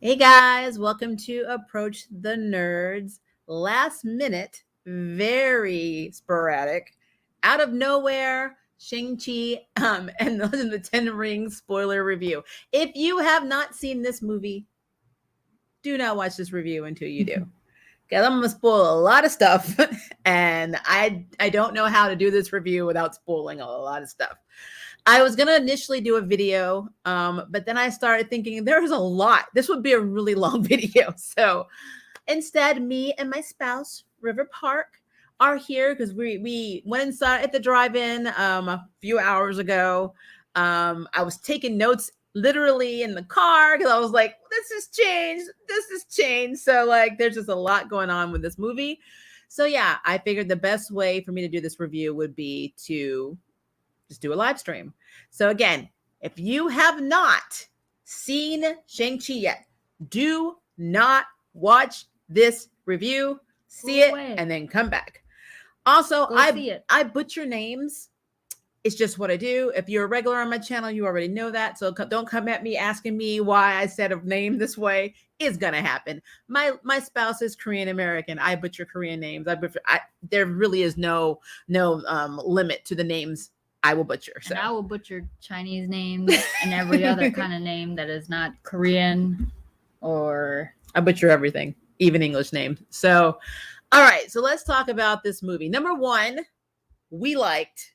Hey guys, welcome to Approach the Nerds. Last minute, very sporadic, out of nowhere, Shang-Chi and the Ten Rings spoiler review. If you have not seen this movie, do not watch this review until you do. Because I'm gonna spoil a lot of stuff, and I don't know how to do this review without spoiling a lot of stuff. I was gonna initially do a video, but then I started thinking there's a lot. This would be a really long video. So instead, me and my spouse, River Park, are here because we went inside at the drive-in a few hours ago. I was taking notes literally in the car because I was like, this has changed. This has changed. So like there's just a lot going on with this movie. So yeah, I figured the best way for me to do this review would be to just do a live stream. So again, if you have not seen Shang-Chi yet, do not watch this review, see it, and then come back. Also, I butcher names. It's just what I do. If you're a regular on my channel, you already know that. So don't come at me asking me why I said a name this way. It's gonna happen. My spouse is Korean American. I butcher Korean names. There really is no limit to the names I will butcher. So. And I will butcher Chinese names and every other kind of name that is not Korean or... I butcher everything, even English names. So, all right. So let's talk about this movie. Number one, we liked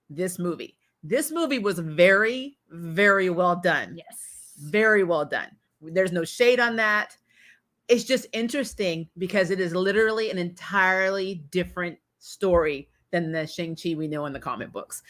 this movie. This movie was very, very well done. Yes. Very well done. There's no shade on that. It's just interesting because it is literally an entirely different story than the Shang-Chi we know in the comic books.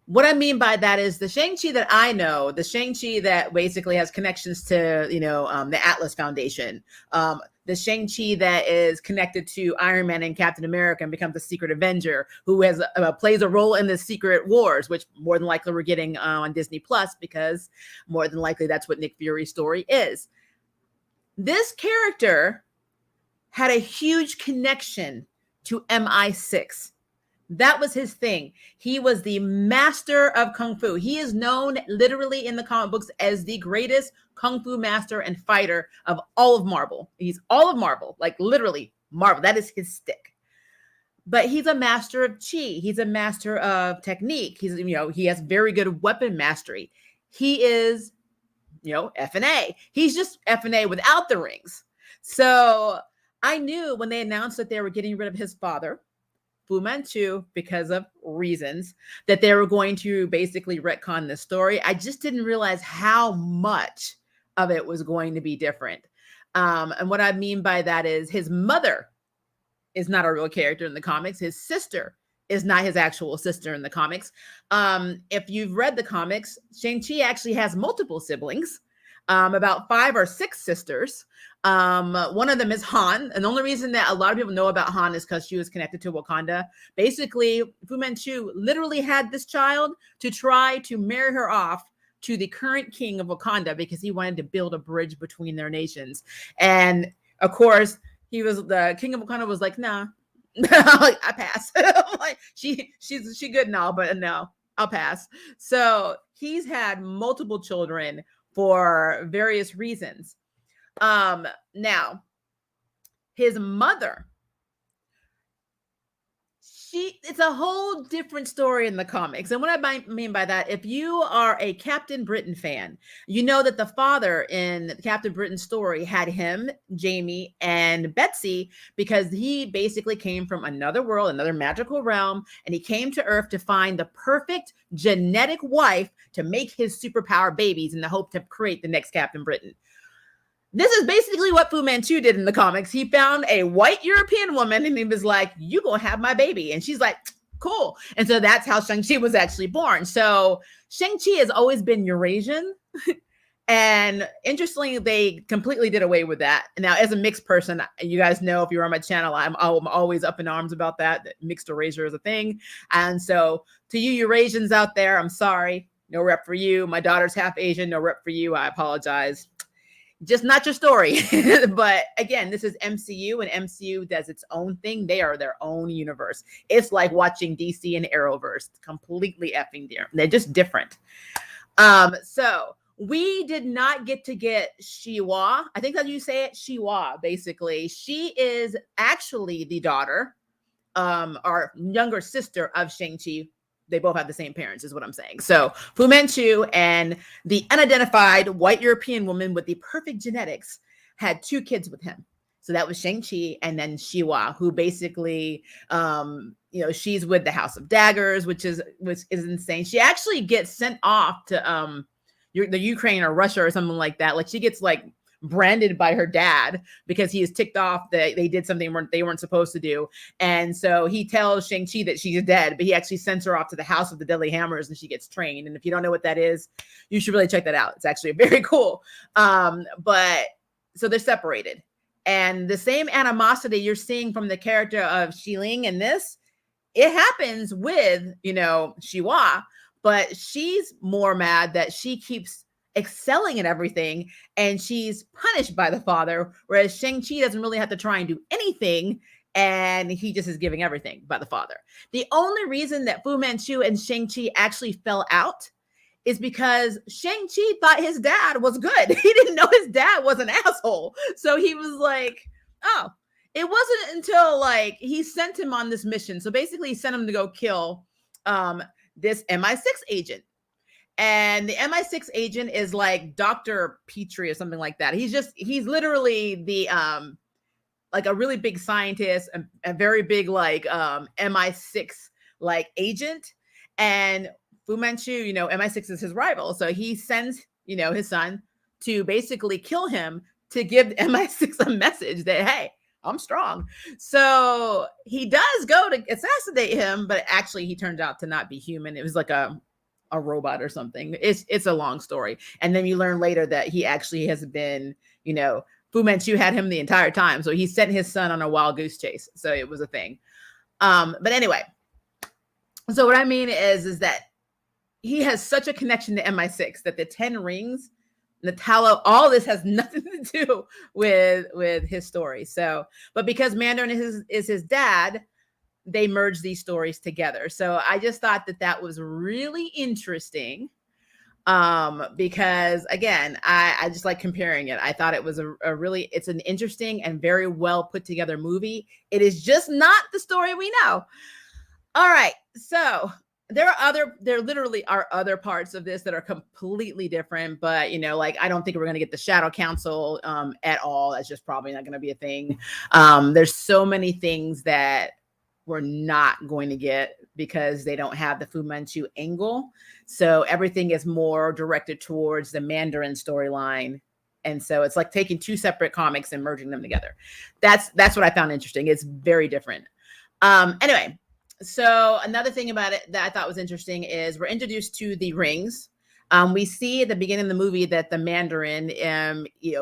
What I mean by that is the Shang-Chi that I know, the Shang-Chi that basically has connections to, the Atlas Foundation, the Shang-Chi that is connected to Iron Man and Captain America and becomes a secret Avenger who has plays a role in the Secret Wars, which more than likely we're getting on Disney Plus because more than likely that's what Nick Fury's story is. This character had a huge connection to MI6. That was his thing. He was the master of Kung Fu. He is known literally in the comic books as the greatest Kung Fu master and fighter of all of Marvel. He's all of Marvel, like literally Marvel. That is his stick. But he's a master of chi. He's a master of technique. He has very good weapon mastery. He is, F&A. He's just F&A without the rings. So I knew when they announced that they were getting rid of his father, Fu Manchu, because of reasons, that they were going to basically retcon this story. I just didn't realize how much of it was going to be different. And what I mean by that is his mother is not a real character in the comics. His sister is not his actual sister in the comics. If you've read the comics, Shang-Chi actually has multiple siblings, about 5 or 6 sisters. One of them is Han. And the only reason that a lot of people know about Han is because she was connected to Wakanda. Basically, Fu Manchu literally had this child to try to marry her off to the current king of Wakanda because he wanted to build a bridge between their nations. And of course, the king of Wakanda was like, nah, I pass. Like, she's good and all, but no, I'll pass. So he's had multiple children for various reasons. Now, his mother, it's a whole different story in the comics. And what I mean by that, if you are a Captain Britain fan, you know that the father in Captain Britain's story had him, Jamie, and Betsy because he basically came from another world, another magical realm, and he came to Earth to find the perfect genetic wife to make his superpower babies in the hope to create the next Captain Britain. This is basically what Fu Manchu did in the comics. He found a white European woman and he was like, you gonna have my baby. And she's like, cool. And so that's how Shang-Chi was actually born. So Shang-Chi has always been Eurasian. And interestingly, they completely did away with that. Now, as a mixed person, you guys know if you're on my channel, I'm always up in arms about that mixed erasure is a thing. And so to you Eurasians out there, I'm sorry. No rep for you. My daughter's half Asian. No rep for you. I apologize. Just not your story. But again, this is MCU and MCU does its own thing. They are their own universe. It's like watching DC and Arrowverse, completely effing different. They're just different. So we did not get to get Shiwa. I think that you say it, Shiwa, basically. She is actually the daughter, our younger sister of Shang-Chi. They both have the same parents, is what I'm saying. So Fu Manchu and the unidentified white European woman with the perfect genetics had 2 kids with him. So that was Shang-Chi and then Shiwa, who basically, she's with the House of Daggers, which is insane. She actually gets sent off to the Ukraine or Russia or something like that. Like she gets like branded by her dad because he is ticked off that they did something they weren't supposed to do. And so he tells Shang-Chi that she's dead, but he actually sends her off to the House of the Deadly Hammers and she gets trained. And if you don't know what that is, you should really check that out. It's actually very cool. But so they're separated. And the same animosity you're seeing from the character of Xiling in this, it happens with, Shiwa, but she's more mad that she keeps excelling at everything and she's punished by the father, whereas Shang-Chi doesn't really have to try and do anything and he just is giving everything by the father. The only reason that Fu Manchu and Shang-Chi actually fell out is because Shang-Chi thought his dad was good. He didn't know his dad was an asshole. So he was like, oh, it wasn't until like he sent him on this mission. So basically he sent him to go kill this MI6 agent. And the MI6 agent is like Dr. Petrie or something like that. He's literally the like a really big scientist, a very big like MI6 like agent. And Fu Manchu, MI6 is his rival. So he sends, his son to basically kill him to give MI6 a message that, hey, I'm strong. So he does go to assassinate him, but actually he turned out to not be human. It was like a robot or something. It's a long story. And then you learn later that he actually has been, Fu Manchu had him the entire time. So he sent his son on a wild goose chase. So it was a thing. But anyway, so what I mean is that he has such a connection to MI6 that the 10 rings, Natalo, all this has nothing to do with his story. So, but because Mandarin is his dad, they merge these stories together. So I just thought that was really interesting. Because again, I just like comparing it. I thought it was it's an interesting and very well put together movie. It is just not the story we know. All right. So there literally are other parts of this that are completely different, but like I don't think we're going to get the Shadow Council at all. That's just probably not going to be a thing. There's so many things that we're not going to get because they don't have the Fu Manchu angle. So everything is more directed towards the Mandarin storyline. And so it's like taking 2 separate comics and merging them together. That's what I found interesting. It's very different. Anyway, so another thing about it that I thought was interesting is we're introduced to the rings. We see at the beginning of the movie that the Mandarin,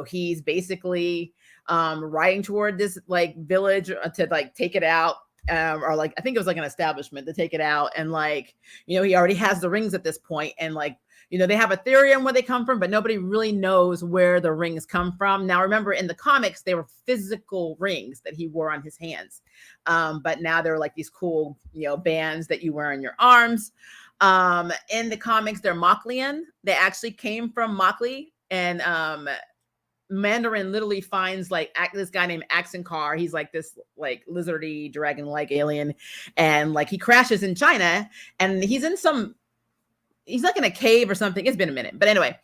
he's basically riding toward this like village to like take it out. Or like I think it was like an establishment to take it out, and like he already has the rings at this point, and like they have a theory on where they come from, but nobody really knows where the rings come from. Now remember, in the comics they were physical rings that he wore on his hands, but now they're like these cool bands that you wear on your arms. In the comics they're Moklian. They actually came from Mokli, and Mandarin literally finds like this guy named Axenkar. He's like this like lizardy dragon-like alien, and like he crashes in China, and he's like in a cave or something. It's been a minute, but anyway,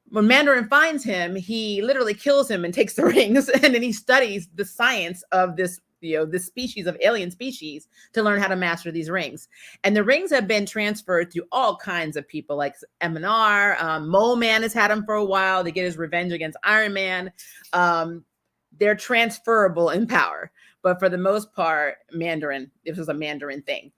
when Mandarin finds him, he literally kills him and takes the rings, and then he studies the science of this this species of alien species to learn how to master these rings. And the rings have been transferred to all kinds of people, like Eminar, Mole Man has had them for a while to get his revenge against Iron Man. They're transferable in power, but for the most part, Mandarin, this was a Mandarin thing.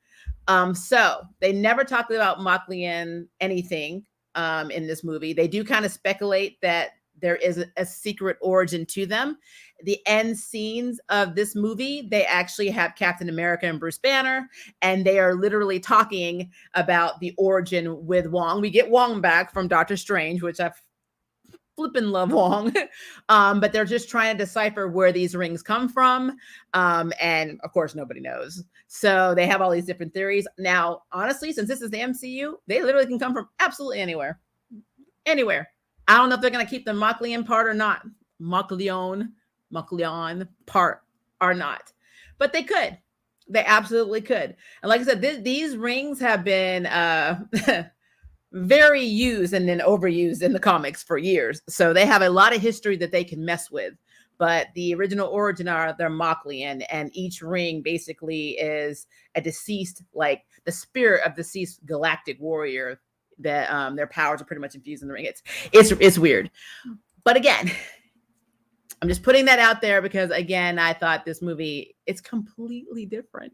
So they never talked about Moklian anything in this movie. They do kind of speculate that there is a secret origin to them. The end scenes of this movie, they actually have Captain America and Bruce Banner, and they are literally talking about the origin with Wong. We get Wong back from Doctor Strange, which I flippin' love Wong. But they're just trying to decipher where these rings come from. And of course, nobody knows. So they have all these different theories. Now, honestly, since this is the MCU, they literally can come from absolutely anywhere. anywhere. I don't know if they're going to keep the Mokleon part or not. Mokleon part or not. But they could. They absolutely could. And like I said, these rings have been very used and then overused in the comics for years. So they have a lot of history that they can mess with. But the original origin are they're Mokleon, and each ring basically is a deceased, like the spirit of deceased galactic warrior that their powers are pretty much infused in the ring. It's weird. But again, I'm just putting that out there because again, I thought this movie, it's completely different.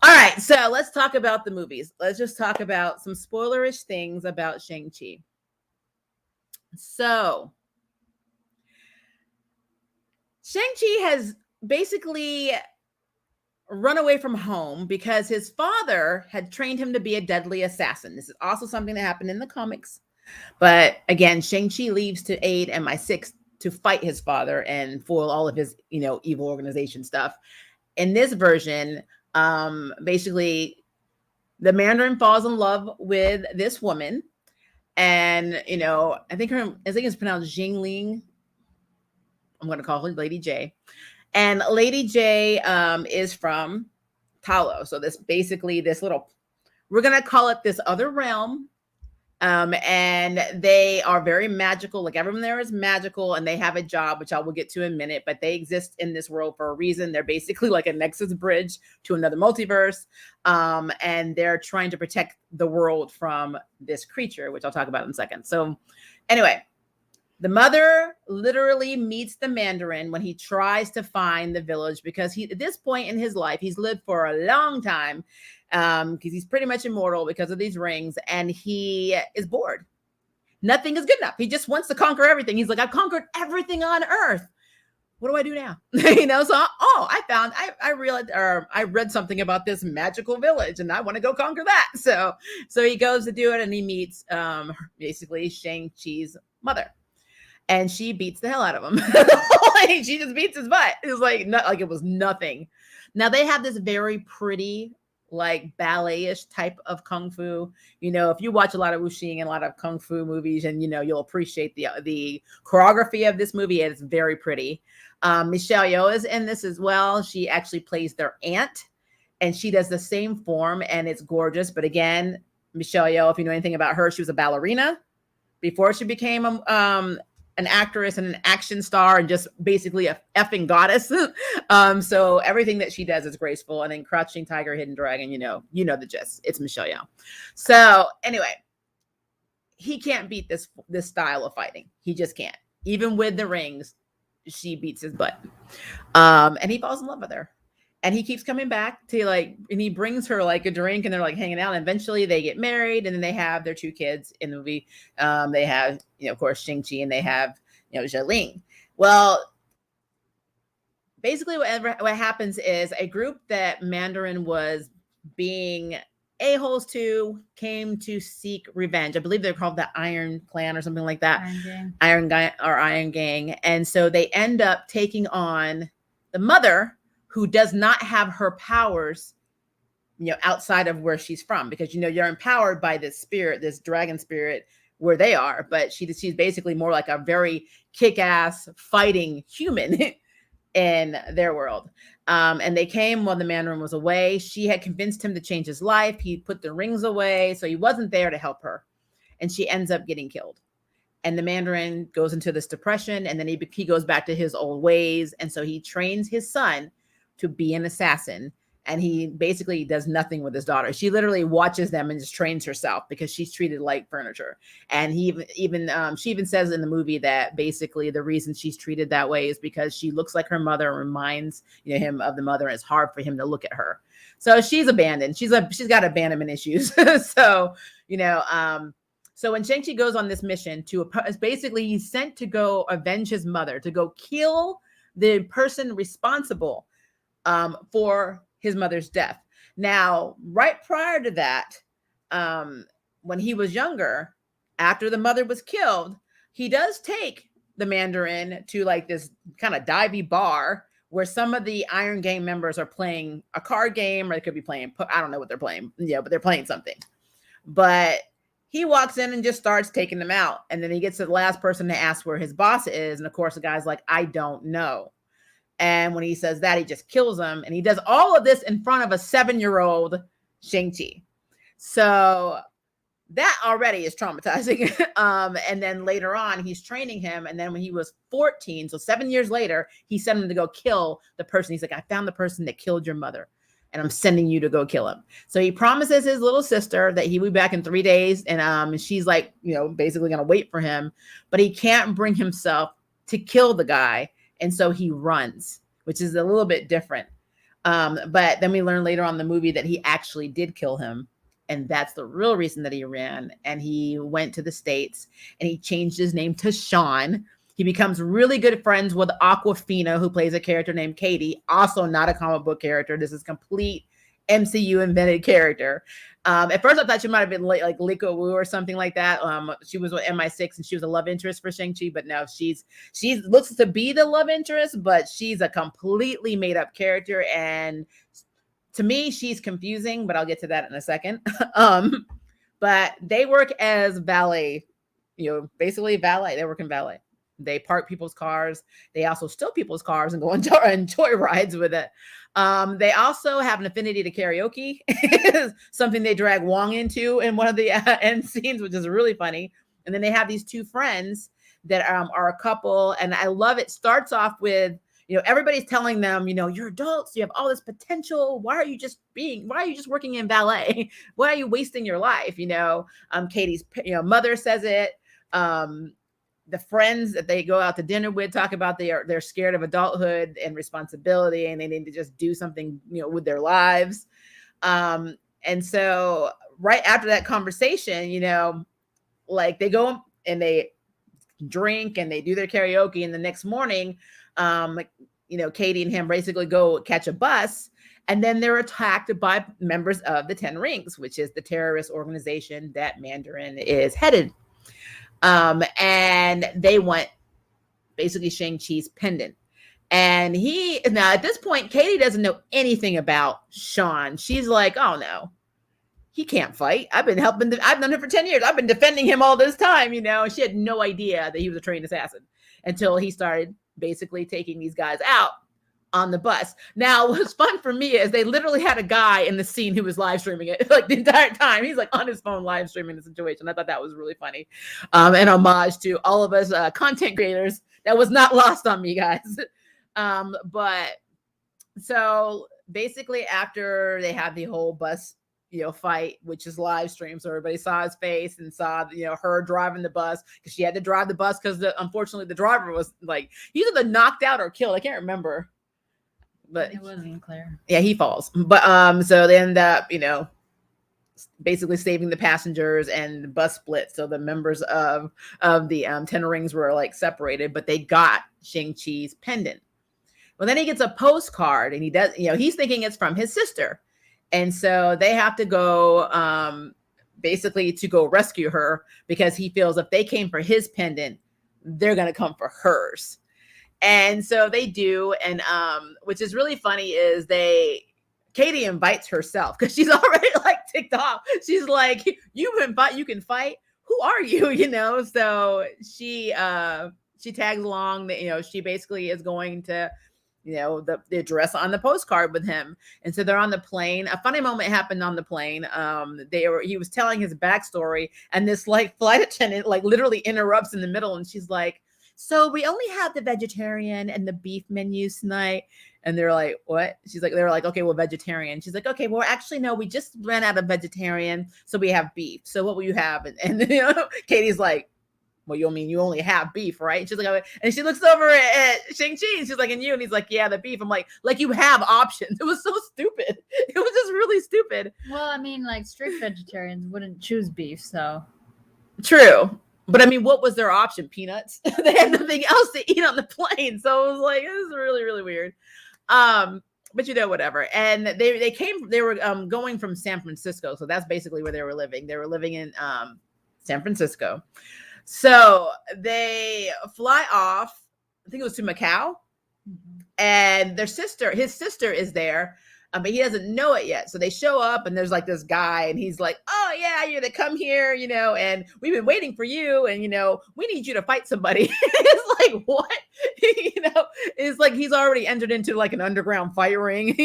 All right, so let's talk about the movies. Let's just talk about some spoilerish things about Shang-Chi. So, Shang-Chi has basically run away from home because his father had trained him to be a deadly assassin. This is also something that happened in the comics. But again, Shang-Chi leaves to aid MI6 to fight his father and foil all of his, evil organization stuff. In this version, basically the Mandarin falls in love with this woman, and I think it's pronounced Jingling. I'm going to call her Lady J, and Lady J is from Talo. So this little, we're going to call it this other realm. And they are very magical. Like everyone there is magical, and they have a job, which I will get to in a minute, but they exist in this world for a reason. They're basically like a nexus bridge to another multiverse. And they're trying to protect the world from this creature, which I'll talk about in a second. So anyway, the mother literally meets the Mandarin when he tries to find the village, because at this point in his life, he's lived for a long time, because he's pretty much immortal because of these rings, and he is bored. Nothing is good enough. He just wants to conquer everything. He's like, I've conquered everything on Earth. What do I do now? So I realized, or I read something about this magical village, and I want to go conquer that. So he goes to do it, and he meets basically Shang-Chi's mother. And she beats the hell out of him. She just beats his butt. It was like it was nothing. Now they have this very pretty, like ballet-ish type of kung fu. If you watch a lot of wuxing and a lot of kung fu movies, and you'll appreciate the choreography of this movie. It's very pretty. Michelle Yeoh is in this as well. She actually plays their aunt, and she does the same form, and it's gorgeous. But again, Michelle Yeoh, if you know anything about her, she was a ballerina before she became an actress and an action star, and just basically a effing goddess. So everything that she does is graceful. And then Crouching Tiger, Hidden Dragon, you know the gist. It's Michelle Yeoh. So anyway, he can't beat this style of fighting. He just can't. Even with the rings, she beats his butt. And he falls in love with her. And he keeps coming back to and he brings her like a drink, and they're like hanging out. And eventually they get married, and then they have their 2 kids in the movie. They have, of course, Shang-Chi, and they have, Zheling. Well, basically what happens is a group that Mandarin was being a-holes to came to seek revenge. I believe they're called the Iron Clan or something like that. Iron Gang. And so they end up taking on the mother, who does not have her powers, outside of where she's from, because, you're empowered by this spirit, this dragon spirit where they are, but she's basically more like a very kick-ass fighting human in their world. And they came while the Mandarin was away. She had convinced him to change his life. He put the rings away, so he wasn't there to help her. And she ends up getting killed. And the Mandarin goes into this depression, and then he goes back to his old ways. And so he trains his son to be an assassin, and he basically does nothing with his daughter. She literally watches them and just trains herself, because she's treated like furniture. And she even says in the movie that basically the reason she's treated that way is because she looks like her mother, reminds him of the mother, and it's hard for him to look at her. So she's abandoned. She's got abandonment issues. So so when Shang-Chi goes on this mission basically he's sent to go avenge his mother, to go kill the person responsible for his mother's death. Now, right prior to that, when he was younger, after the mother was killed, he does take the Mandarin to like this kind of divey bar where some of the Iron Gang members are playing a card game, or they could be playing, I don't know what they're playing. Yeah, but they're playing something. But he walks in and just starts taking them out. And then he gets to the last person to ask where his boss is. And of course, the guy's like, I don't know. And when he says that, he just kills him. And he does all of this in front of a 7-year-old Shang-Chi. So that already is traumatizing. And then later on, he's training him. And then when he was 14, so 7 years later, he sent him to go kill the person. He's like, I found the person that killed your mother, and I'm sending you to go kill him. So he promises his little sister that he will be back in 3 days. And she's like, basically going to wait for him. But he can't bring himself to kill the guy. And so he runs, which is a little bit different. But then we learn later on in the movie that he actually did kill him. And that's the real reason that he ran. And he went to the States and he changed his name to Sean. He becomes really good friends with Aquafina, who plays a character named Katie, also not a comic book character. This is complete MCU invented character. At first, I thought she might have been like Liko Wu or something like that. She was with MI6 and she was a love interest for Shang-Chi, but no, she looks to be the love interest, but she's a completely made up character. And to me, she's confusing, but I'll get to that in a second. But they work as valet, basically valet. They work in valet. They park people's cars. They also steal people's cars and go on joy rides with it. They also have an affinity to karaoke, something they drag Wong into in one of the end scenes, which is really funny. And then they have these two friends that are a couple. And I love it. Starts off with, everybody's telling them, you're adults, you have all this potential. Why are you just working in ballet? Why are you wasting your life? Katie's, mother says it. The friends that they go out to dinner with talk about they're scared of adulthood and responsibility, and they need to just do something, with their lives. And so right after that conversation, like they go and they drink and they do their karaoke, and the next morning, Katie and him basically go catch a bus, and then they're attacked by members of the 10 Rings, which is the terrorist organization that Mandarin is headed. And they want basically Shang-Chi's pendant. And now at this point, Katie doesn't know anything about Sean. She's like, oh no, he can't fight. I've been helping. I've done it for 10 years. I've been defending him all this time. She had no idea that he was a trained assassin until he started basically taking these guys out on the bus. Now, what's fun for me is they literally had a guy in the scene who was live streaming it like the entire time. He's like on his phone live streaming the situation. I thought that was really funny. An homage to all of us content creators. That was not lost on me, guys. But so basically after they had the whole bus, fight, which is live stream, so everybody saw his face and saw, her driving the bus, because she had to drive the bus because unfortunately the driver was like either knocked out or killed. I can't remember. But it wasn't clear. Yeah, he falls. But so they end up, basically saving the passengers, and the bus split. So the members of the 10 Rings were like separated, but they got Shang-Chi's pendant. Well, then he gets a postcard, and he does, he's thinking it's from his sister. And so they have to go basically to go rescue her, because he feels if they came for his pendant, they're going to come for hers. And so they do. And which is really funny is Katie invites herself, because she's already like ticked off. She's like, you can fight. Who are you? So she tags along that, she basically is going to, the address on the postcard with him. And so they're on the plane. A funny moment happened on the plane. He was telling his backstory, and this like flight attendant like literally interrupts in the middle, and she's like, so we only have the vegetarian and the beef menus tonight. And they're like, what? They're like, okay, well, vegetarian. She's like, okay, well, actually, no, we just ran out of vegetarian, so we have beef. So what will you have? And Katie's like, well, you mean you only have beef, right? And she's like, and she looks over at Shang-Chi, and she's like, and you? And he's like, yeah, the beef. I'm like you have options. It was so stupid. It was just really stupid. Well, I mean, like strict vegetarians wouldn't choose beef, so. True. But I mean, what was their option? Peanuts? They had nothing else to eat on the plane. So it was like, this is really, really weird. But whatever. And they were going from San Francisco. So that's basically where they were living. They were living in San Francisco. So they fly off, I think it was to Macau. Mm-hmm. And his sister is there. But he doesn't know it yet. So they show up and there's like this guy and he's like, oh yeah, you're to come here, and we've been waiting for you. And, we need you to fight somebody. It's like, what? It's like he's already entered into like an underground fight ring,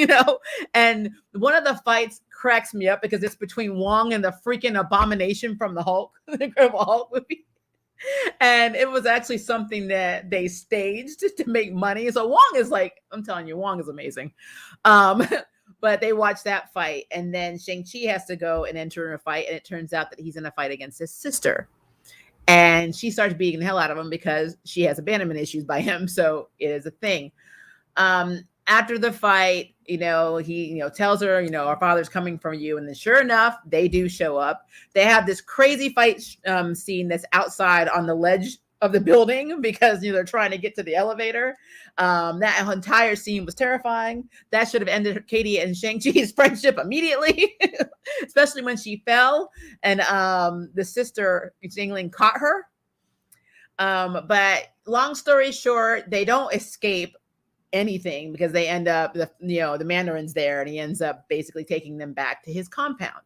and one of the fights cracks me up because it's between Wong and the freaking Abomination from the Hulk, the Incredible Hulk movie. And it was actually something that they staged to make money. So Wong is like, I'm telling you, Wong is amazing. But they watch that fight, and then Shang-Chi has to go and enter in a fight, and it turns out that he's in a fight against his sister. And she starts beating the hell out of him because she has abandonment issues by him. So it is a thing. After the fight, he, tells her, our father's coming from you. And then sure enough, they do show up. They have this crazy fight scene that's outside on the ledge of the building because, they're trying to get to the elevator. That entire scene was terrifying. That should have ended Katie and Shang-Chi's friendship immediately, especially when she fell and the sister, Jingling, caught her. But long story short, they don't escape anything because they end up, the Mandarin's there, and he ends up basically taking them back to his compound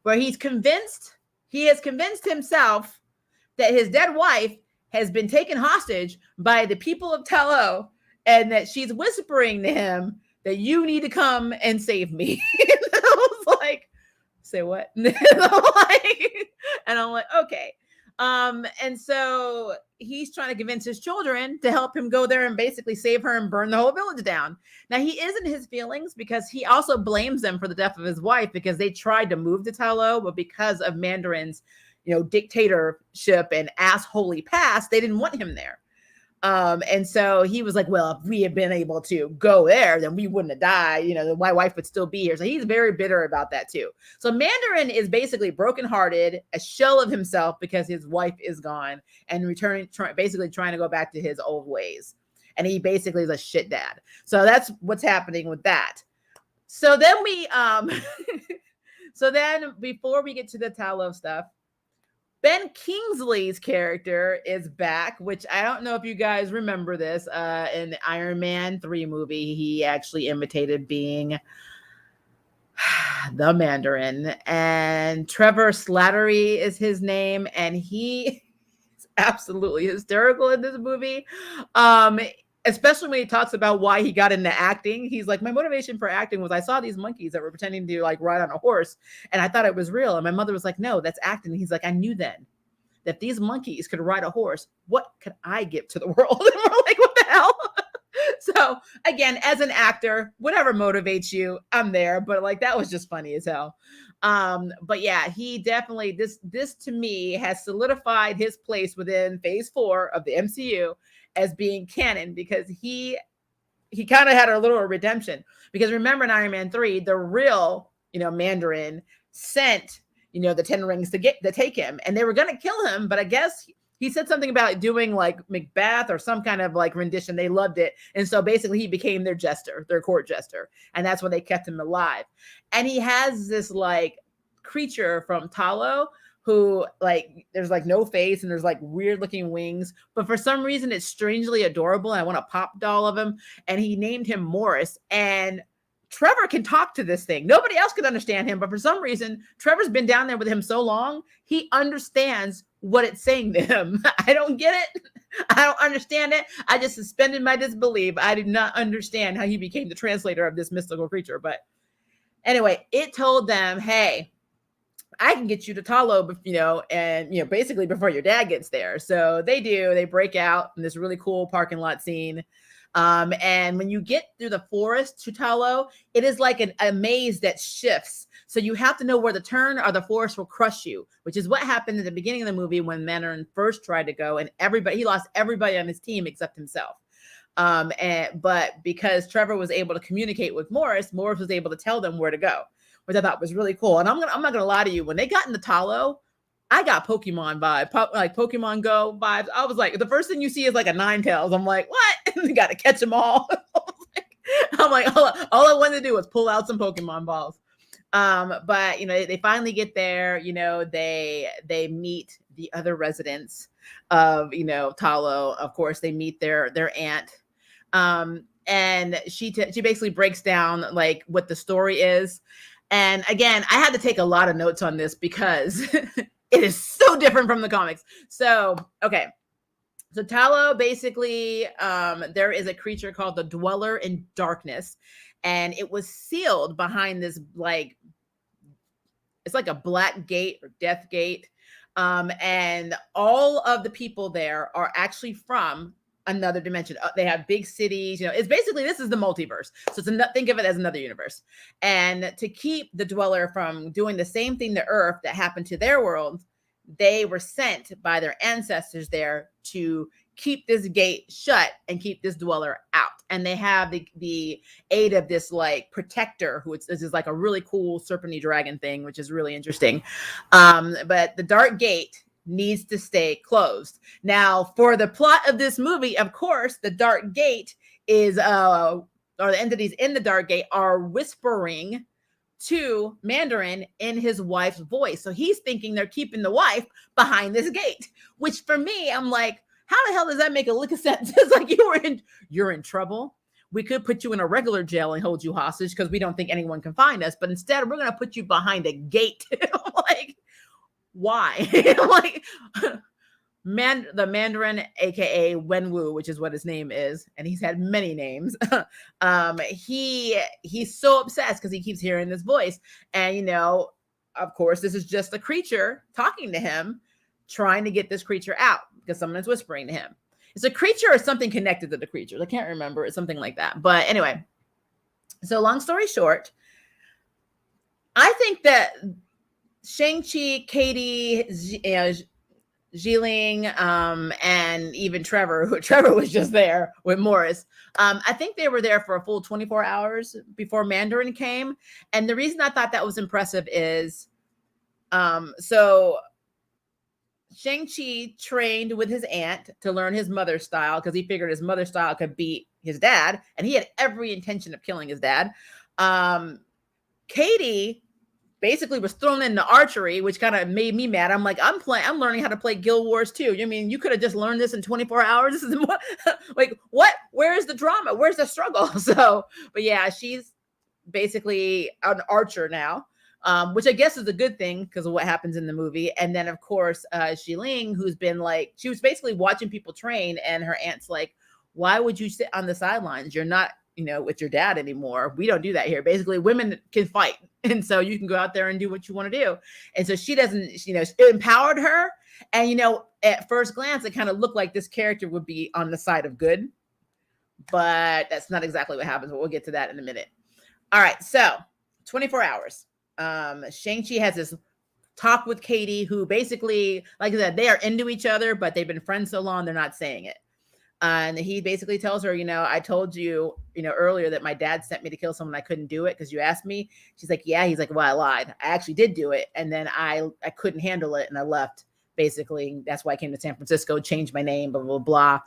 where he has convinced himself that his dead wife has been taken hostage by the people of Ta Lo, and that she's whispering to him that you need to come and save me. And I was like, say what? And I'm like, okay. And so he's trying to convince his children to help him go there and basically save her and burn the whole village down. Now, he is in his feelings because he also blames them for the death of his wife because they tried to move to Ta Lo, but because of Mandarin's, dictatorship and assholey past, they didn't want him there. And so he was like, well, if we had been able to go there, then we wouldn't have died. My wife would still be here. So he's very bitter about that too. So Mandarin is basically brokenhearted, a shell of himself because his wife is gone, and basically trying to go back to his old ways. And he basically is a shit dad. So that's what's happening with that. So then before we get to the Ta Lo stuff, Ben Kingsley's character is back, which I don't know if you guys remember this. In the Iron Man 3 movie, he actually imitated being the Mandarin. And Trevor Slattery is his name, and he is absolutely hysterical in this movie. Especially when he talks about why he got into acting. He's like, my motivation for acting was I saw these monkeys that were pretending to like ride on a horse, and I thought it was real. And my mother was like, no, that's acting. And he's like, I knew then that if these monkeys could ride a horse, what could I give to the world? And we're like, what the hell? So again, as an actor, whatever motivates you, I'm there. But like, that was just funny as hell. But yeah, he definitely, this to me has solidified his place within phase 4 of the MCU as being canon, because he kind of had a little redemption, because remember in Iron Man 3, the real, Mandarin sent, the 10 rings to take him, and they were going to kill him. But I guess he said something about doing like Macbeth or some kind of like rendition. They loved it. And so basically he became their jester, their court jester. And that's why they kept him alive. And he has this like creature from Ta Lo who like, there's like no face and there's like weird looking wings, but for some reason it's strangely adorable. And I want a pop doll of him. And he named him Morris. And Trevor can talk to this thing. Nobody else can understand him, but for some reason, Trevor's been down there with him so long, he understands what it's saying to him. I don't get it. I don't understand it. I just suspended my disbelief. I did not understand how he became the translator of this mystical creature. But anyway, it told them, hey, I can get you to Ta Lo, and basically before your dad gets there. So they break out in this really cool parking lot scene. And when you get through the forest to Ta Lo, it is like a maze that shifts. So you have to know where to turn or the forest will crush you, which is what happened at the beginning of the movie when Mandarin first tried to go, and he lost everybody on his team except himself. But because Trevor was able to communicate with Morris was able to tell them where to go, which I thought was really cool. And I'm not gonna lie to you, when they got into Ta Lo, I got Pokemon vibe, like Pokemon Go vibes. I was like, the first thing you see is like a Ninetales. I'm like, what? You got to catch them all. I'm like, all I wanted to do was pull out some Pokemon balls. But they finally get there. They meet the other residents of Ta Lo. Of course, they meet their aunt. and she basically breaks down like what the story is. And again, I had to take a lot of notes on this because it is so different from the comics. So, okay. So Talo, basically, there is a creature called the Dweller in Darkness, and it was sealed behind this, like, it's like a black gate or death gate. And all of the people there are actually from another dimension. They have big cities. It's basically, this is the multiverse. So think of it as another universe. And to keep the Dweller from doing the same thing to Earth that happened to their world, they were sent by their ancestors there to keep this gate shut and keep this Dweller out. And they have the aid of this like protector, this is like a really cool serpenty dragon thing, which is really interesting. But the dark gate needs to stay closed. Now, for the plot of this movie, of course, the dark gate is or the entities in the dark gate are whispering to Mandarin in his wife's voice. So he's thinking they're keeping the wife behind this gate, which for me, I'm like, how the hell does that make a lick of sense? It's like you're in trouble. We could put you in a regular jail and hold you hostage because we don't think anyone can find us. But instead, we're going to put you behind a gate. Like, why? Like, the Mandarin, aka Wenwu, which is what his name is, and he's had many names. He's so obsessed because he keeps hearing this voice, and of course, this is just a creature talking to him, trying to get this creature out because someone is whispering to him. It's a creature or something connected to the creature. I can't remember. It's something like that. But anyway, so long story short, I think that Shang-Chi, Katie, Jiling, and even Trevor was just there with Morris. I think they were there for a full 24 hours before Mandarin came. And the reason I thought that was impressive is, so Shang-Chi trained with his aunt to learn his mother's style because he figured his mother's style could beat his dad, and he had every intention of killing his dad. Katie basically was thrown into archery, which kind of made me mad. I'm like, I'm learning how to play Guild Wars too. You mean you could have just learned this in 24 hours? This is more, like, what? Where's the drama? Where's the struggle? So, but yeah, she's basically an archer now. Which I guess is a good thing because of what happens in the movie. And then, of course, Xiling, who's been like, she was basically watching people train, and her aunt's like, why would you sit on the sidelines? You're not, with your dad anymore. We don't do that here. Basically, women can fight. And so you can go out there and do what you want to do. And so she doesn't, it empowered her. And, at first glance, it kind of looked like this character would be on the side of good. But that's not exactly what happens. But we'll get to that in a minute. All right. So 24 hours. Shang-Chi has this talk with Katie, who basically, like I said, they are into each other, but they've been friends so long, they're not saying it. And he basically tells her, I told you, earlier that my dad sent me to kill someone. I couldn't do it because you asked me. She's like, yeah. He's like, well, I lied. I actually did do it. And then I couldn't handle it. And I left. Basically, that's why I came to San Francisco, changed my name, blah, blah, blah,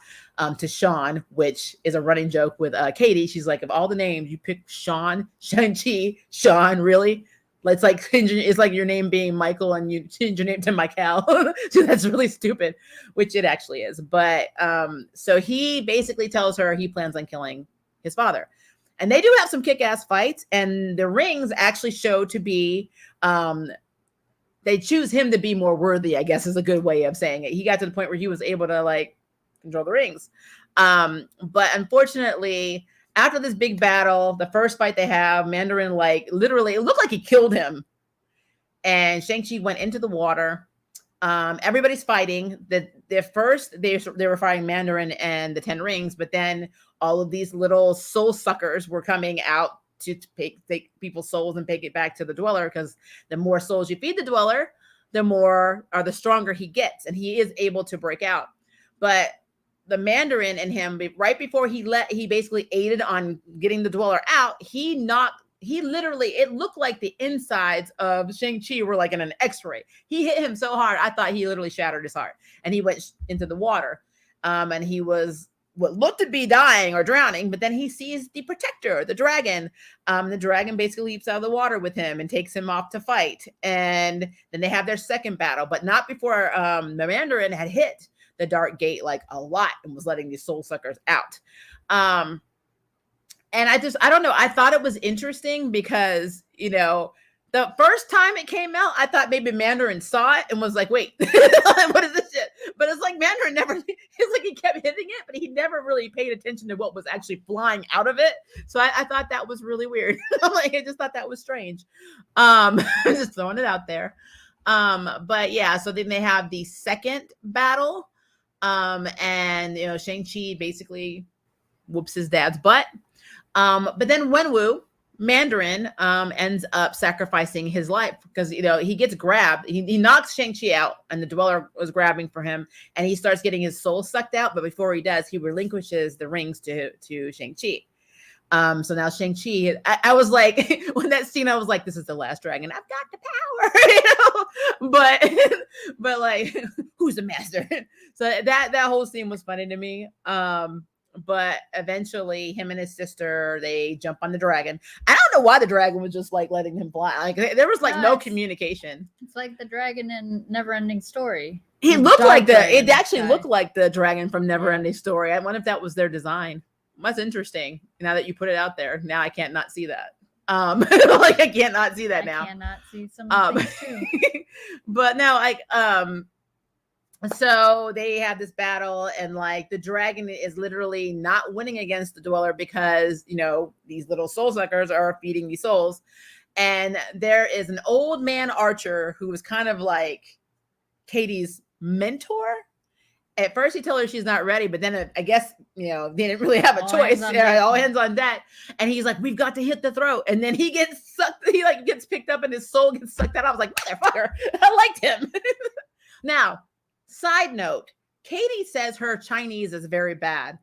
to Sean, which is a running joke with Katie. She's like, of all the names, you pick Sean, Shang-Chi, Sean, really? It's like your name being Michael and you change your name to Michael. So that's really stupid, which it actually is. But so he basically tells her he plans on killing his father. And they do have some kick-ass fights. And the rings actually show to be, they choose him to be more worthy, I guess is a good way of saying it. He got to the point where he was able to like control the rings. But unfortunately, after this big battle, the first fight they have, Mandarin, like, literally, it looked like he killed him. And Shang-Chi went into the water. Everybody's fighting. They were fighting Mandarin and the 10 Rings, but then all of these little soul suckers were coming out to take people's souls and take it back to the Dweller, because the more souls you feed the Dweller, the stronger he gets, and he is able to break out. But the Mandarin in him, right before he basically aided on getting the Dweller out, he literally, it looked like the insides of Shang-Chi were like in an x-ray. He hit him so hard, I thought he literally shattered his heart, and he went into the water. And he was what looked to be dying or drowning, but then he sees the protector, the dragon. The dragon basically leaps out of the water with him and takes him off to fight. And then they have their second battle, but not before the Mandarin had hit the dark gate like a lot and was letting these soul suckers out. And I don't know. I thought it was interesting because, the first time it came out, I thought maybe Mandarin saw it and was like, wait, what is this shit? But it's like Mandarin never, it's like he kept hitting it, but he never really paid attention to what was actually flying out of it. So I thought that was really weird. Like, I just thought that was strange. Just throwing it out there. But yeah, so then they have the second battle. And, Shang-Chi basically whoops his dad's butt. But then Wenwu, Mandarin, ends up sacrificing his life because, he gets grabbed. He knocks Shang-Chi out and the Dweller was grabbing for him and he starts getting his soul sucked out. But before he does, he relinquishes the rings to Shang-Chi. So now Shang-Chi, I was like, when that scene, I was like, this is the last dragon. I've got the power, but like, who's the master? So that whole scene was funny to me. But eventually him and his sister, they jump on the dragon. I don't know why the dragon was just like letting him fly. Like there was like no communication. It's like the dragon in Neverending Story. He looked like it actually looked like the dragon from Neverending Story. I wonder if that was their design. That's interesting. Now that you put it out there, now I can't not see that. Like I can't not see that now. I cannot see some things too. But now, like, so they have this battle, and like the dragon is literally not winning against the Dweller because these little soul suckers are feeding these souls, and there is an old man archer who was kind of like Katie's mentor. At first he told her she's not ready, but then I guess, they didn't really have a choice. All hands on deck. And he's like, we've got to hit the throat. And then he gets sucked. He like gets picked up and his soul gets sucked out. I was like, motherfucker, I liked him. Now, side note, Katie says her Chinese is very bad.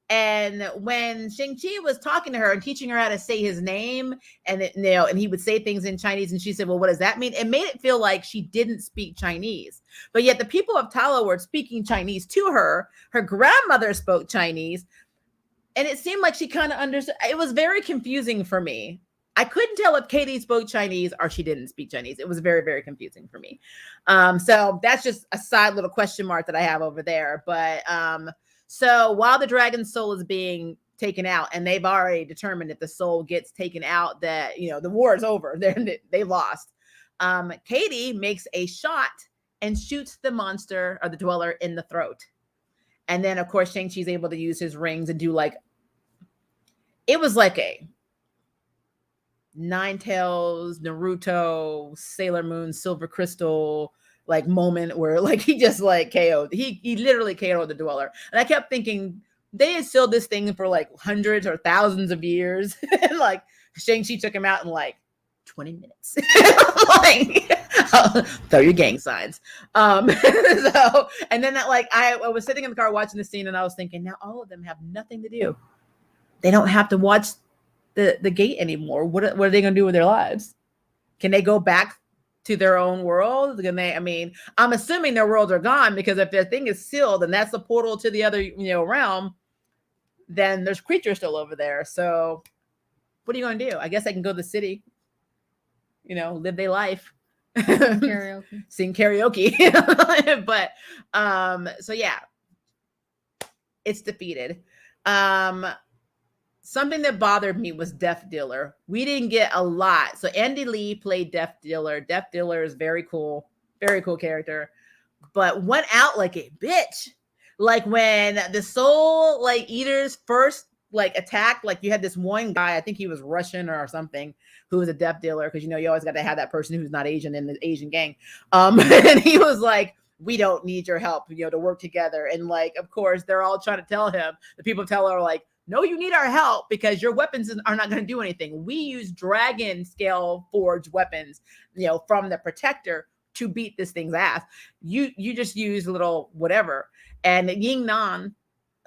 And when Shang-Chi was talking to her and teaching her how to say his name, and and he would say things in Chinese, and she said, well, what does that mean? It made it feel like she didn't speak Chinese. But yet the people of Talo were speaking Chinese to her. Her grandmother spoke Chinese. And it seemed like she kind of understood. It was very confusing for me. I couldn't tell if Katie spoke Chinese or she didn't speak Chinese. It was very, very confusing for me. So that's just a side little question mark that I have over there. But so while the dragon's soul is being taken out, and they've already determined if the soul gets taken out, that the war is over. They lost. Katie makes a shot and shoots the monster or the Dweller in the throat. And then of course Shang-Chi's able to use his rings and do like, it was like a Nine Tails, Naruto, Sailor Moon, Silver Crystal like moment where like he just like KO'd. He literally KO'd the Dweller. And I kept thinking they had sealed this thing for like hundreds or thousands of years. And like Shang-Chi took him out in like 20 minutes. Like, throw your gang signs. So, and then that like I was sitting in the car watching the scene and I was thinking, now all of them have nothing to do. They don't have to watch the gate anymore. What are they gonna do with their lives? Can they go back to their own world? Can they? I mean, I'm assuming their worlds are gone, because if their thing is sealed and that's the portal to the other realm, then there's creatures still over there. So what are you gonna do? I guess I can go to the city, live their life. Karaoke. Sing karaoke. But so yeah, it's defeated. Something that bothered me was Death Dealer. We didn't get a lot. So Andy Lee played Death Dealer. Death Dealer is very cool character, but went out like a bitch. Like when the soul like eaters first like attacked, like you had this one guy, I think he was Russian or something, who was a Death Dealer, because you always got to have that person who's not Asian in the Asian gang. And he was like, we don't need your help, to work together. And like, of course, they're all trying to tell him. The people tell her like, no, you need our help because your weapons are not going to do anything. We use dragon scale forged weapons, from the Protector to beat this thing's ass. You just use little whatever. And Ying Nan,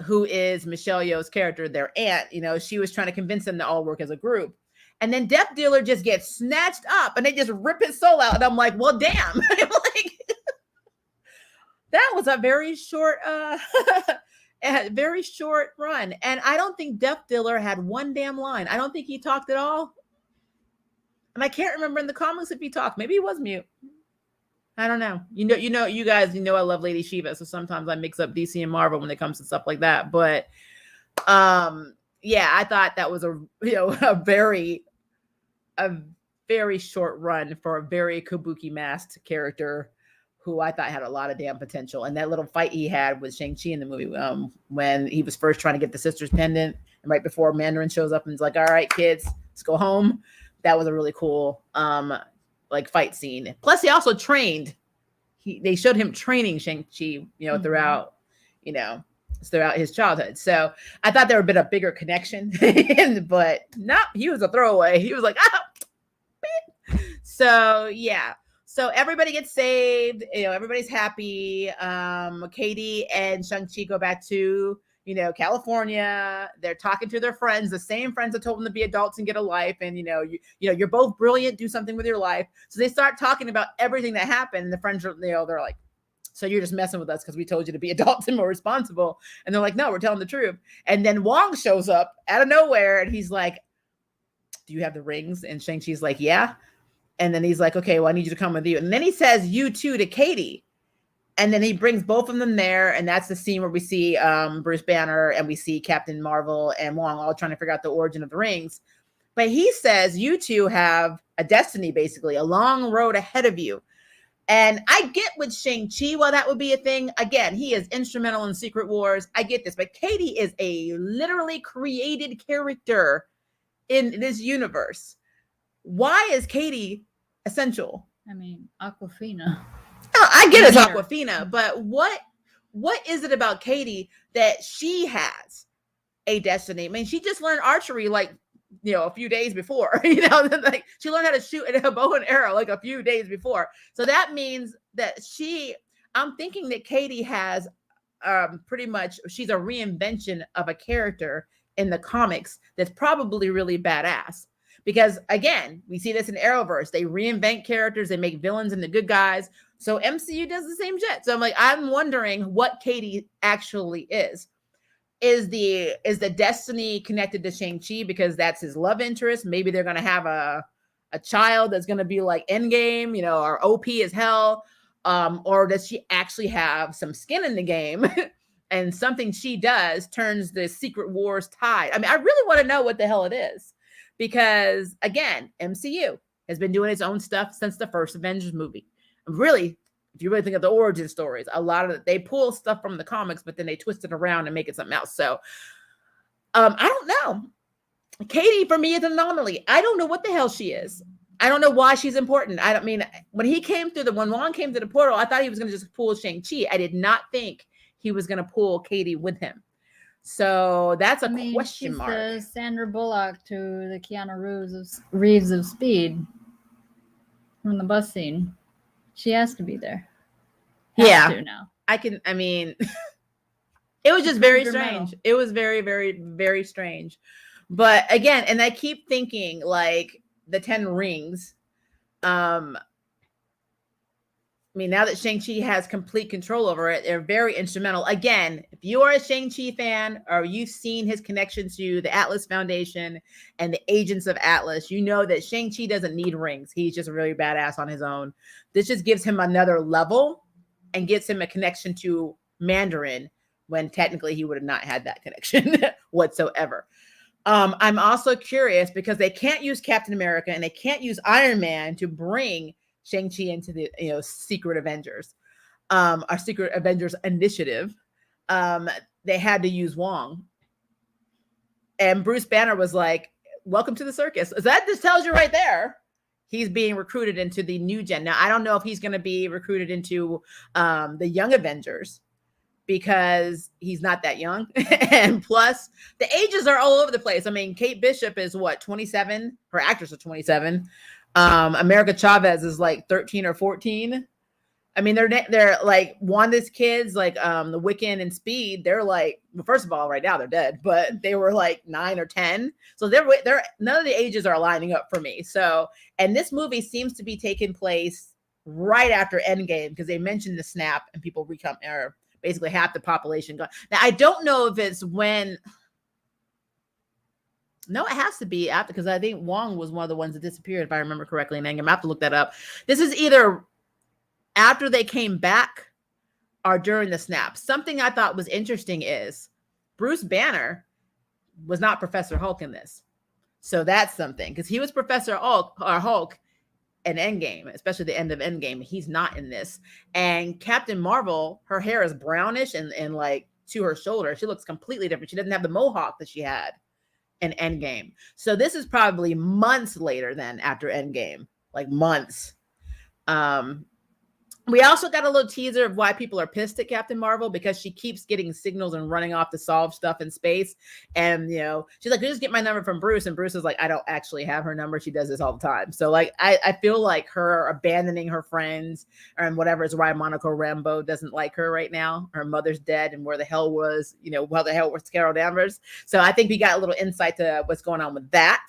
who is Michelle Yeoh's character, their aunt, she was trying to convince them to all work as a group. And then Death Dealer just gets snatched up and they just rip his soul out. And I'm like, well, damn. Like, that was a very short a very short run. And I don't think Death Dealer had one damn line. I don't think he talked at all. And I can't remember in the comics if he talked. Maybe he was mute. I don't know. You guys, I love Lady Shiva. So sometimes I mix up DC and Marvel when it comes to stuff like that. But yeah, I thought that was a very short run for a very kabuki masked character who I thought had a lot of damn potential. And that little fight he had with Shang-Chi in the movie, when he was first trying to get the sister's pendant, and right before Mandarin shows up and is like, "All right, kids, let's go home." That was a really cool like fight scene. Plus, he also trained. They showed him training Shang-Chi, throughout, throughout his childhood. So I thought there would have been a bigger connection, but not. He was a throwaway. He was like, ah. So yeah. So everybody gets saved. Everybody's happy. Katie and Shang-Chi go back to California. They're talking to their friends, the same friends that told them to be adults and get a life. And you're both brilliant. Do something with your life. So they start talking about everything that happened. And the friends are, they're like, "So you're just messing with us because we told you to be adults and more responsible." And they're like, "No, we're telling the truth." And then Wong shows up out of nowhere, and he's like, "Do you have the rings?" And Shang-Chi's like, "Yeah." And then he's like, "Okay, well, I need you to come with you." And then he says, "You too," to Katie. And then he brings both of them there. And that's the scene where we see Bruce Banner and we see Captain Marvel and Wong all trying to figure out the origin of the rings. But he says, "You two have a destiny, basically, a long road ahead of you." And I get with Shang-Chi, well, that would be a thing. Again, he is instrumental in Secret Wars. I get this. But Katie is a literally created character in this universe. Why is Katie essential? I mean, Aquafina. I get it's Aquafina, but what is it about Katie that she has a destiny? I mean, she just learned archery like a few days before. Like she learned how to shoot a bow and arrow like a few days before. So that means that I'm thinking that Katie has pretty much, she's a reinvention of a character in the comics that's probably really badass. Because again, we see this in Arrowverse. They reinvent characters, they make villains into good guys. So MCU does the same shit. So I'm wondering what Katie actually is. Is the destiny connected to Shang-Chi because that's his love interest? Maybe they're gonna have a child that's gonna be like Endgame, or OP as hell. Or does she actually have some skin in the game? And something she does turns the Secret Wars tide. I mean, I really want to know what the hell it is. Because again, MCU has been doing its own stuff since the first Avengers movie. Really, if you really think of the origin stories, a lot of it, they pull stuff from the comics, but then they twist it around and make it something else. So I don't know. Katie, for me, is an anomaly. I don't know what the hell she is. I don't know why she's important. I don't mean, when Wong came to the portal, I thought he was going to just pull Shang-Chi. I did not think he was going to pull Katie with him. So that's a question mark. She's the Sandra Bullock to the Keanu Reeves of Speed from the bus scene. She has to be there. Now. I mean, it was just very strange. It was very, very, very strange. But again, and I keep thinking like the 10 rings. I mean, now that Shang-Chi has complete control over it, they're very instrumental. Again, if you are a Shang-Chi fan or you've seen his connection to the Atlas Foundation and the agents of Atlas, you know that Shang-Chi doesn't need rings. He's just really badass on his own. This just gives him another level and gets him a connection to Mandarin when technically he would have not had that connection whatsoever. I'm also curious because they can't use Captain America and they can't use Iron Man to bring Shang-Chi into the Secret Avengers, our Secret Avengers initiative. They had to use Wong, and Bruce Banner was like, "Welcome to the circus." So that just tells you right there, he's being recruited into the new gen. Now I don't know if he's going to be recruited into the Young Avengers because he's not that young, and plus the ages are all over the place. I mean, Kate Bishop is what, 27? Her actress is 27. America Chavez is like 13 or 14. I mean, they're like Wanda's kids, like the Wiccan and Speed. They're like, well, first of all, right now they're dead, but they were like 9 or 10. So they're none of the ages are lining up for me. So, and this movie seems to be taking place right after Endgame because they mentioned the snap and people or basically half the population gone. Now I don't know if it's when. No, it has to be after because I think Wong was one of the ones that disappeared, if I remember correctly. And I'm gonna have to look that up. This is either after they came back or during the snap. Something I thought was interesting is Bruce Banner was not Professor Hulk in this. So that's something, because he was Professor Hulk in Endgame, especially the end of Endgame. He's not in this. And Captain Marvel, her hair is brownish and like to her shoulder. She looks completely different. She doesn't have the mohawk that she had in Endgame. So this is probably months later than after Endgame, like months. We also got a little teaser of why people are pissed at Captain Marvel, because she keeps getting signals and running off to solve stuff in space. And, she's like, just get my number from Bruce. And Bruce is like, I don't actually have her number. She does this all the time. So like, I feel like her abandoning her friends and whatever is why Monica Rambeau doesn't like her right now. Her mother's dead, and where the hell was Carol Danvers. So I think we got a little insight to what's going on with that.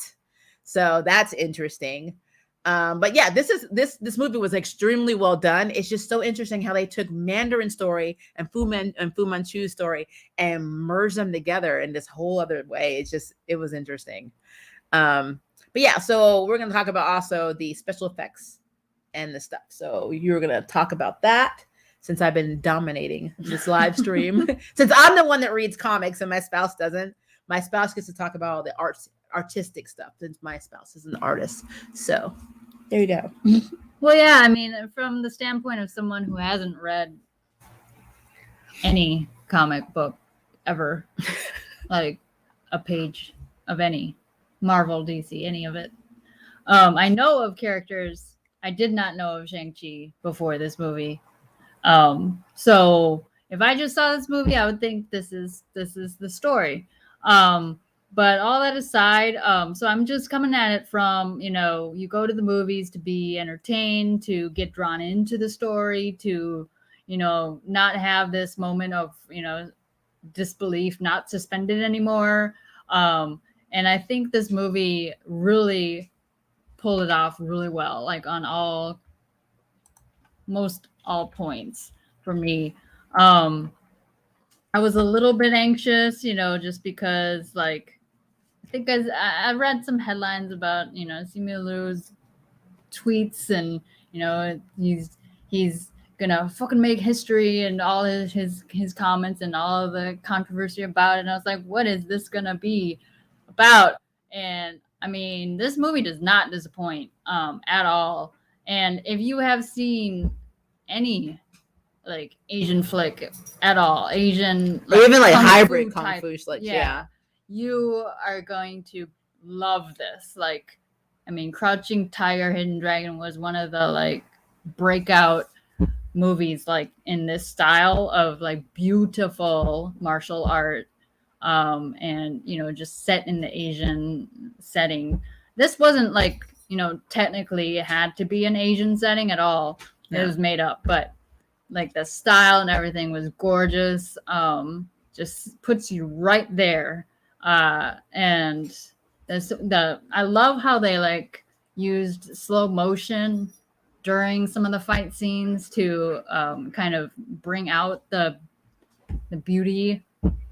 So that's interesting. But yeah, this movie was extremely well done. It's just so interesting how they took Mandarin's story and Fu Manchu's story and merged them together in this whole other way. It was interesting. But yeah, so we're gonna talk about also the special effects and the stuff. So you're gonna talk about that, since I've been dominating this live stream. Since I'm the one that reads comics and my spouse doesn't. My spouse gets to talk about all the artistic stuff, since my spouse is an artist. So there you go. Well, yeah, I mean, from the standpoint of someone who hasn't read any comic book ever, like a page of any Marvel, DC, any of it, I know of characters. I did not know of Shang-Chi before this movie. So if I just saw this movie, I would think this is the story. But all that aside, so I'm just coming at it from, you go to the movies to be entertained, to get drawn into the story, to, not have this moment of, disbelief, not suspended anymore. And I think this movie really pulled it off really well, like on most all points for me. I was a little bit anxious, just because, like, I think I read some headlines about, Simu Liu's tweets, and, he's gonna fucking make history, and all his comments and all of the controversy about it. And I was like, what is this gonna be about? And I mean, this movie does not disappoint at all. And if you have seen any like Asian flick at all, Asian, like, or even like hybrid kung fu, like, yeah, you are going to love this. Like, I mean, Crouching Tiger, Hidden Dragon was one of the like breakout movies like in this style of like beautiful martial art, and just set in the Asian setting. This wasn't like, technically it had to be an Asian setting at all. It was made up, but like the style and everything was gorgeous. Just puts you right there. And I love how they like used slow motion during some of the fight scenes to kind of bring out the beauty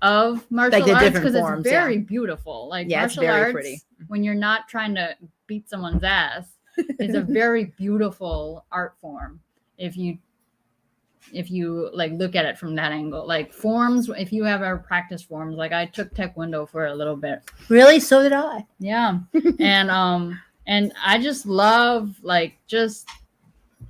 of martial arts, because it's very beautiful. Like, martial arts, pretty. When you're not trying to beat someone's ass, is a very beautiful art form. If you like look at it from that angle, like forms, if you have ever practiced forms, like I took Taekwondo for a little bit. Really? So did I. Yeah. And I just love like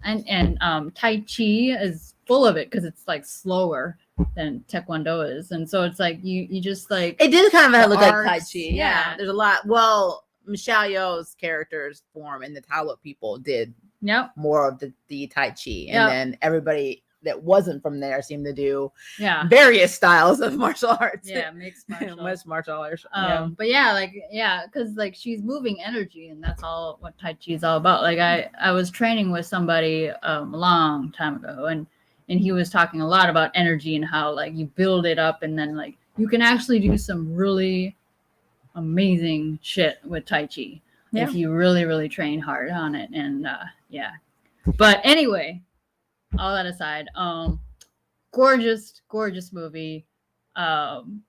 and Tai Chi is full of it, because it's like slower than Taekwondo is, and so it's like you just like, it did kind of look like Tai Chi. Yeah, there's a lot. Well, Michelle Yeoh's character's form and the Talo people did more of the Tai Chi, and then everybody that wasn't from there seemed to do various styles of martial arts. Yeah, mixed martial arts. But because like she's moving energy, and that's all what Tai Chi is all about. Like I was training with somebody a long time ago, and he was talking a lot about energy and how like you build it up, and then like you can actually do some really amazing shit with Tai Chi if you really, really train hard on it. And but anyway, all that aside, gorgeous movie. And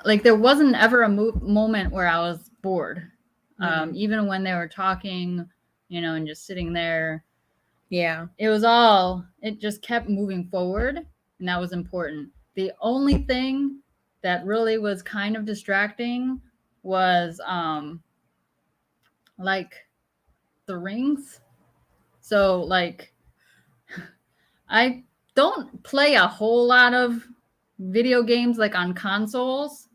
like there wasn't ever a moment where I was bored. Even when they were talking, and just sitting there. Yeah, it just kept moving forward, and that was important. The only thing that really was kind of distracting was like the rings. So like I don't play a whole lot of video games like on consoles,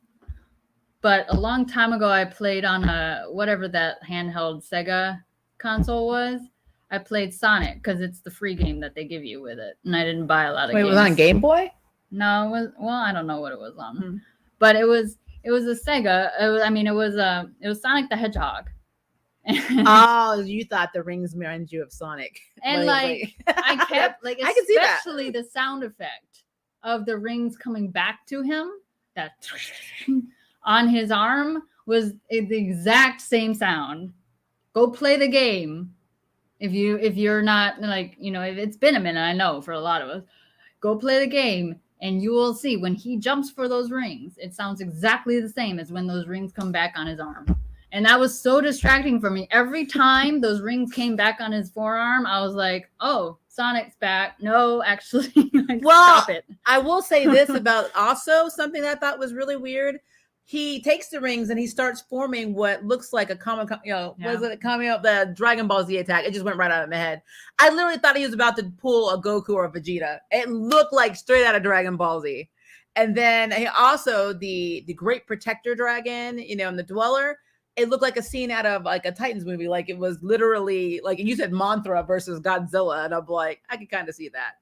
but a long time ago I played on a whatever that handheld Sega console was. I played Sonic because it's the free game that they give you with it, and I didn't buy a lot of Wait, games. it was on Game Boy? No, it was, well, I don't know what it was on, but it was a Sega. It was Sonic the Hedgehog. Oh, you thought the rings reminded you of Sonic. And like I kept like, I can see that. especially the sound effect of the rings coming back to him, that on his arm was the exact same sound. Go play the game. If you're not like, you know, it's been a minute, I know for a lot of us. Go play the game and you will see when he jumps for those rings, it sounds exactly the same as when those rings come back on his arm. And that was so distracting for me. Every time those rings came back on his forearm, I was like, oh, Sonic's back. No, actually, like, well, stop it. I will say this about also something that I thought was really weird. He takes the rings and he starts forming what looks like a comic, was it coming up the Dragon Ball Z attack? It just went right out of my head. I literally thought he was about to pull a Goku or a Vegeta. It looked like straight out of Dragon Ball Z. And then he also the Great Protector Dragon, and the Dweller. It looked like a scene out of like a Titans movie. Like it was literally like you said, Mothra versus Godzilla, and I'm like, I can kind of see that.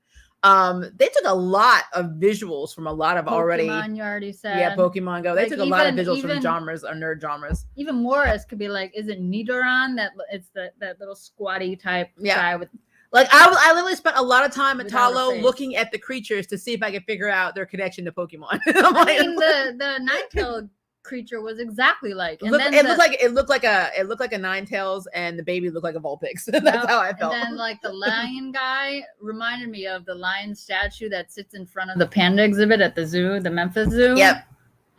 They took a lot of visuals from a lot of Pokemon, you already said. Yeah, Pokemon Go. They Like, took a lot of visuals from genres or nerd genres. Even Morris could be like, is it Nidoran? It's that little squatty type guy with. Like I literally spent a lot of time at Without a Talo face. looking at the creatures to see if I could figure out their connection to Pokemon. I mean, the Ninetales creature was exactly like. And it looked like a Ninetales, and the baby looked like a Vulpix. That's how I felt. And then like the lion guy reminded me of the lion statue that sits in front of the panda exhibit at the zoo, the Memphis Zoo. Yep.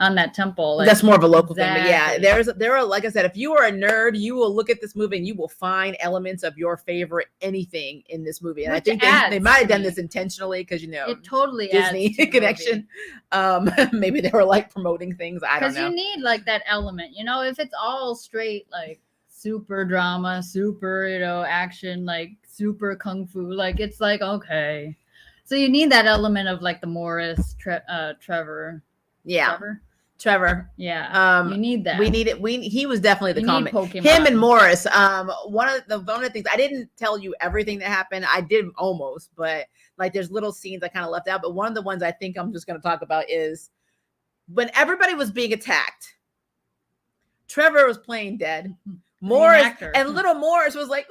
On that temple. Like, that's more of a local thing. But yeah, there are, like I said, if you are a nerd, you will look at this movie and you will find elements of your favorite anything in this movie. And I think they might have done this intentionally because it totally Disney adds to connection. Maybe they were like promoting things. I don't know. Because you need like that element, if it's all straight like super drama, super action, like super kung fu, like it's like okay. So you need that element of like the Morris, Trevor. Yeah. Trevor. Yeah. You need that. We need it. He was definitely the comic. Him and Morris. One of the things, I didn't tell you everything that happened. I did almost, but like there's little scenes I kind of left out. But one of the ones I think I'm just going to talk about is when everybody was being attacked. Trevor was playing dead. Morris and little Morris was like,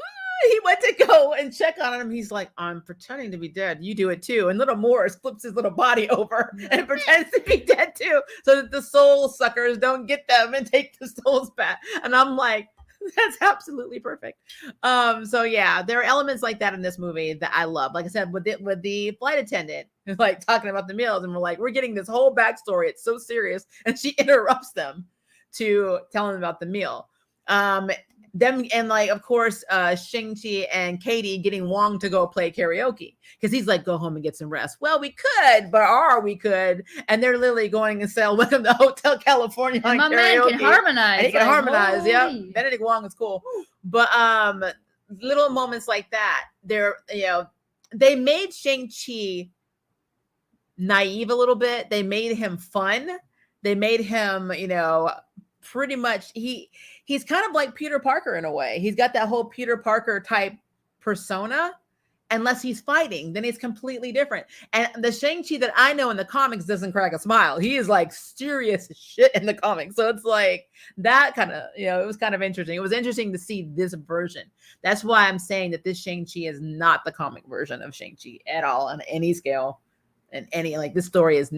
he went to go and check on him. He's like, I'm pretending to be dead. You do it too. And little Morris flips his little body over and pretends to be dead too, so that the soul suckers don't get them and take the souls back. And I'm like, that's absolutely perfect. So yeah, there are elements like that in this movie that I love. Like I said, with the flight attendant, like talking about the meals, and we're like, we're getting this whole backstory. It's so serious, and she interrupts them to tell them about the meal. Them and like, of course, Shang-Chi and Katie getting Wong to go play karaoke because he's like, go home and get some rest. Well, we could, we could, and they're literally going and sell Welcome to Hotel California on my karaoke. Man can harmonize. And he can harmonize. Yeah, Benedict Wong is cool, but little moments like that, they made Shang-Chi naive a little bit. They made him fun. They made him, pretty much he's kind of like Peter Parker in a way. He's got that whole Peter Parker type persona, unless he's fighting, then it's completely different. And the Shang-Chi that I know in the comics doesn't crack a smile. He is like serious as shit in the comics. So it's like that kind of, it was kind of interesting. It was interesting to see this version. That's why I'm saying that this Shang-Chi is not the comic version of Shang-Chi at all on any scale. And this story is,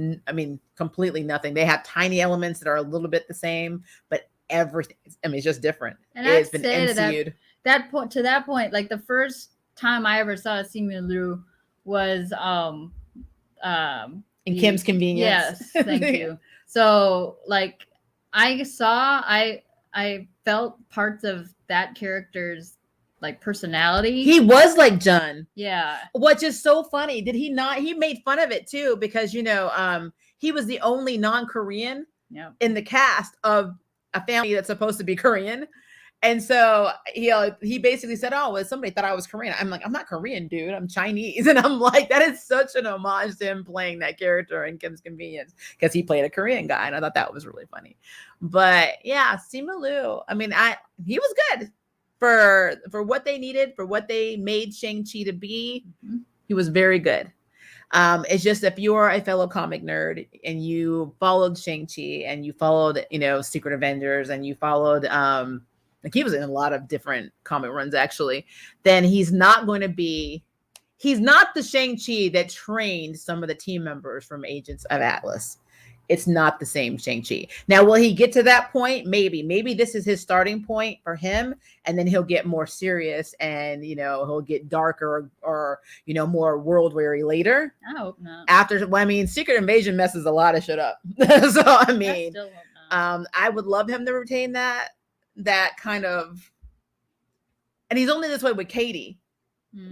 completely nothing. They have tiny elements that are a little bit the same, but everything, it's just different. And it's been MCU'd. To that point, like the first time I ever saw Simu Liu was in Kim's Convenience. Yes, thank you. So like I felt parts of that character's like personality. He was like John. Yeah. Which is so funny. Did he not? He made fun of it too, because he was the only non-Korean Yeah. in the cast of a family that's supposed to be Korean. And so he basically said, oh, well, somebody thought I was Korean. I'm like, I'm not Korean, dude. I'm Chinese. And I'm like, that is such an homage to him playing that character in Kim's Convenience, because he played a Korean guy. And I thought that was really funny. But yeah, Simu Liu, I mean, he was good for what they needed, for what they made Shang-Chi to be. Mhm. He was very good. It's just, if you're a fellow comic nerd and you followed Shang-Chi and you followed, Secret Avengers, and you followed, like he was in a lot of different comic runs actually, then he's not the Shang-Chi that trained some of the team members from Agents of Atlas. It's not the same Shang-Chi. Now, will he get to that point? Maybe this is his starting point for him, and then he'll get more serious and, he'll get darker or more world weary later. I hope not. Secret Invasion messes a lot of shit up. So, I still hope not. I would love him to retain that kind of, and he's only this way with Katie,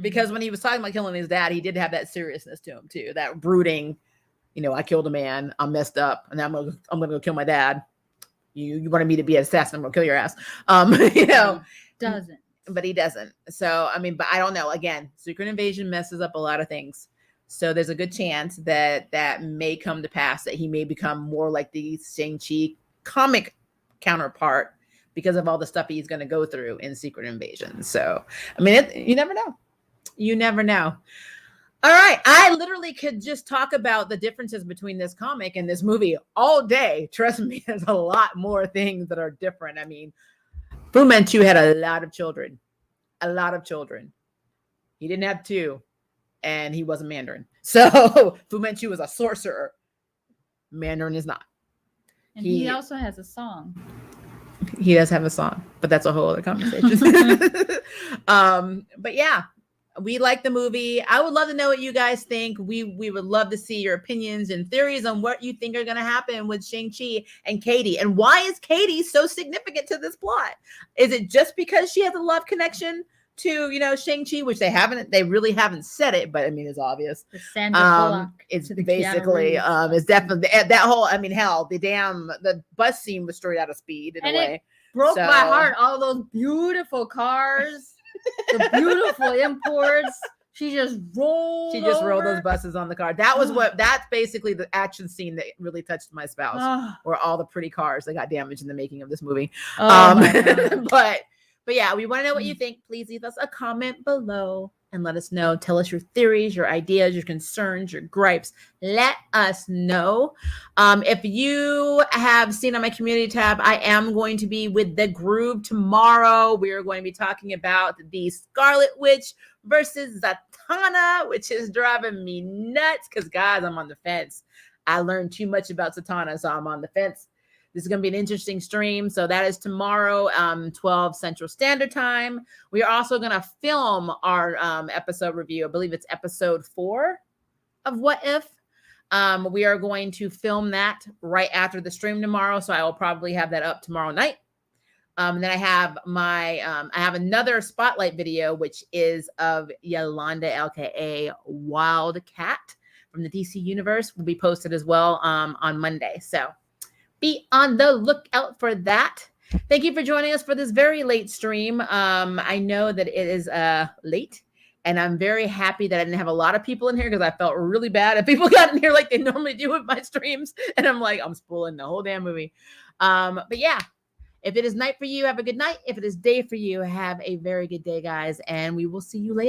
because when he was talking about killing his dad, he did have that seriousness to him too, that brooding, I killed a man, I'm messed up, and I'm gonna go kill my dad. You wanted me to be an assassin, I'm gonna kill your ass. Doesn't. But he doesn't. So but I don't know. Again, Secret Invasion messes up a lot of things. So there's a good chance that may come to pass, that he may become more like the Shang-Chi comic counterpart, because of all the stuff he's going to go through in Secret Invasion. So, you never know. You never know. All right. I literally could just talk about the differences between this comic and this movie all day. Trust me, there's a lot more things that are different. Fu Manchu had a lot of children. He didn't have 2, and he wasn't Mandarin. So Fu Manchu was a sorcerer. Mandarin is not. And he also has a song. He does have a song, but that's a whole other conversation. But yeah, we like the movie. I would love to know what you guys think. We would love to see your opinions and theories on what you think are going to happen with Shang-Chi and Katie. And why is Katie so significant to this plot? Is it just because she has a love connection to, Shang-Chi, which they really haven't said it, but it's obvious. The Sandra Bullock. It's basically, it's definitely that whole, hell, the bus scene was straight out of Speed in a way. It broke my heart. All those beautiful cars, the beautiful imports. She just rolled those buses on the car. That's basically the action scene that really touched my spouse, or all the pretty cars that got damaged in the making of this movie. But yeah, we want to know what you think. Please leave us a comment below and let us know. Tell us your theories, your ideas, your concerns, your gripes. Let us know. If you have seen on my community tab, I am going to be with The Groove tomorrow. We are going to be talking about the Scarlet Witch versus Zatanna, which is driving me nuts because, guys, I'm on the fence. I learned too much about Zatanna, so I'm on the fence. This is going to be an interesting stream. So that is tomorrow, 12 Central Standard Time. We are also going to film our episode review. I believe it's episode 4 of What If. We are going to film that right after the stream tomorrow. So I will probably have that up tomorrow night. Then I have I have another spotlight video, which is of Yolanda, aka Wildcat from the DC universe, will be posted as well on Monday. So be on the lookout for that. Thank you for joining us for this very late stream. I know that it is late, and I'm very happy that I didn't have a lot of people in here, because I felt really bad if people got in here like they normally do with my streams. And I'm like, I'm spoiling the whole damn movie. But yeah, if it is night for you, have a good night. If it is day for you, have a very good day, guys. And we will see you later.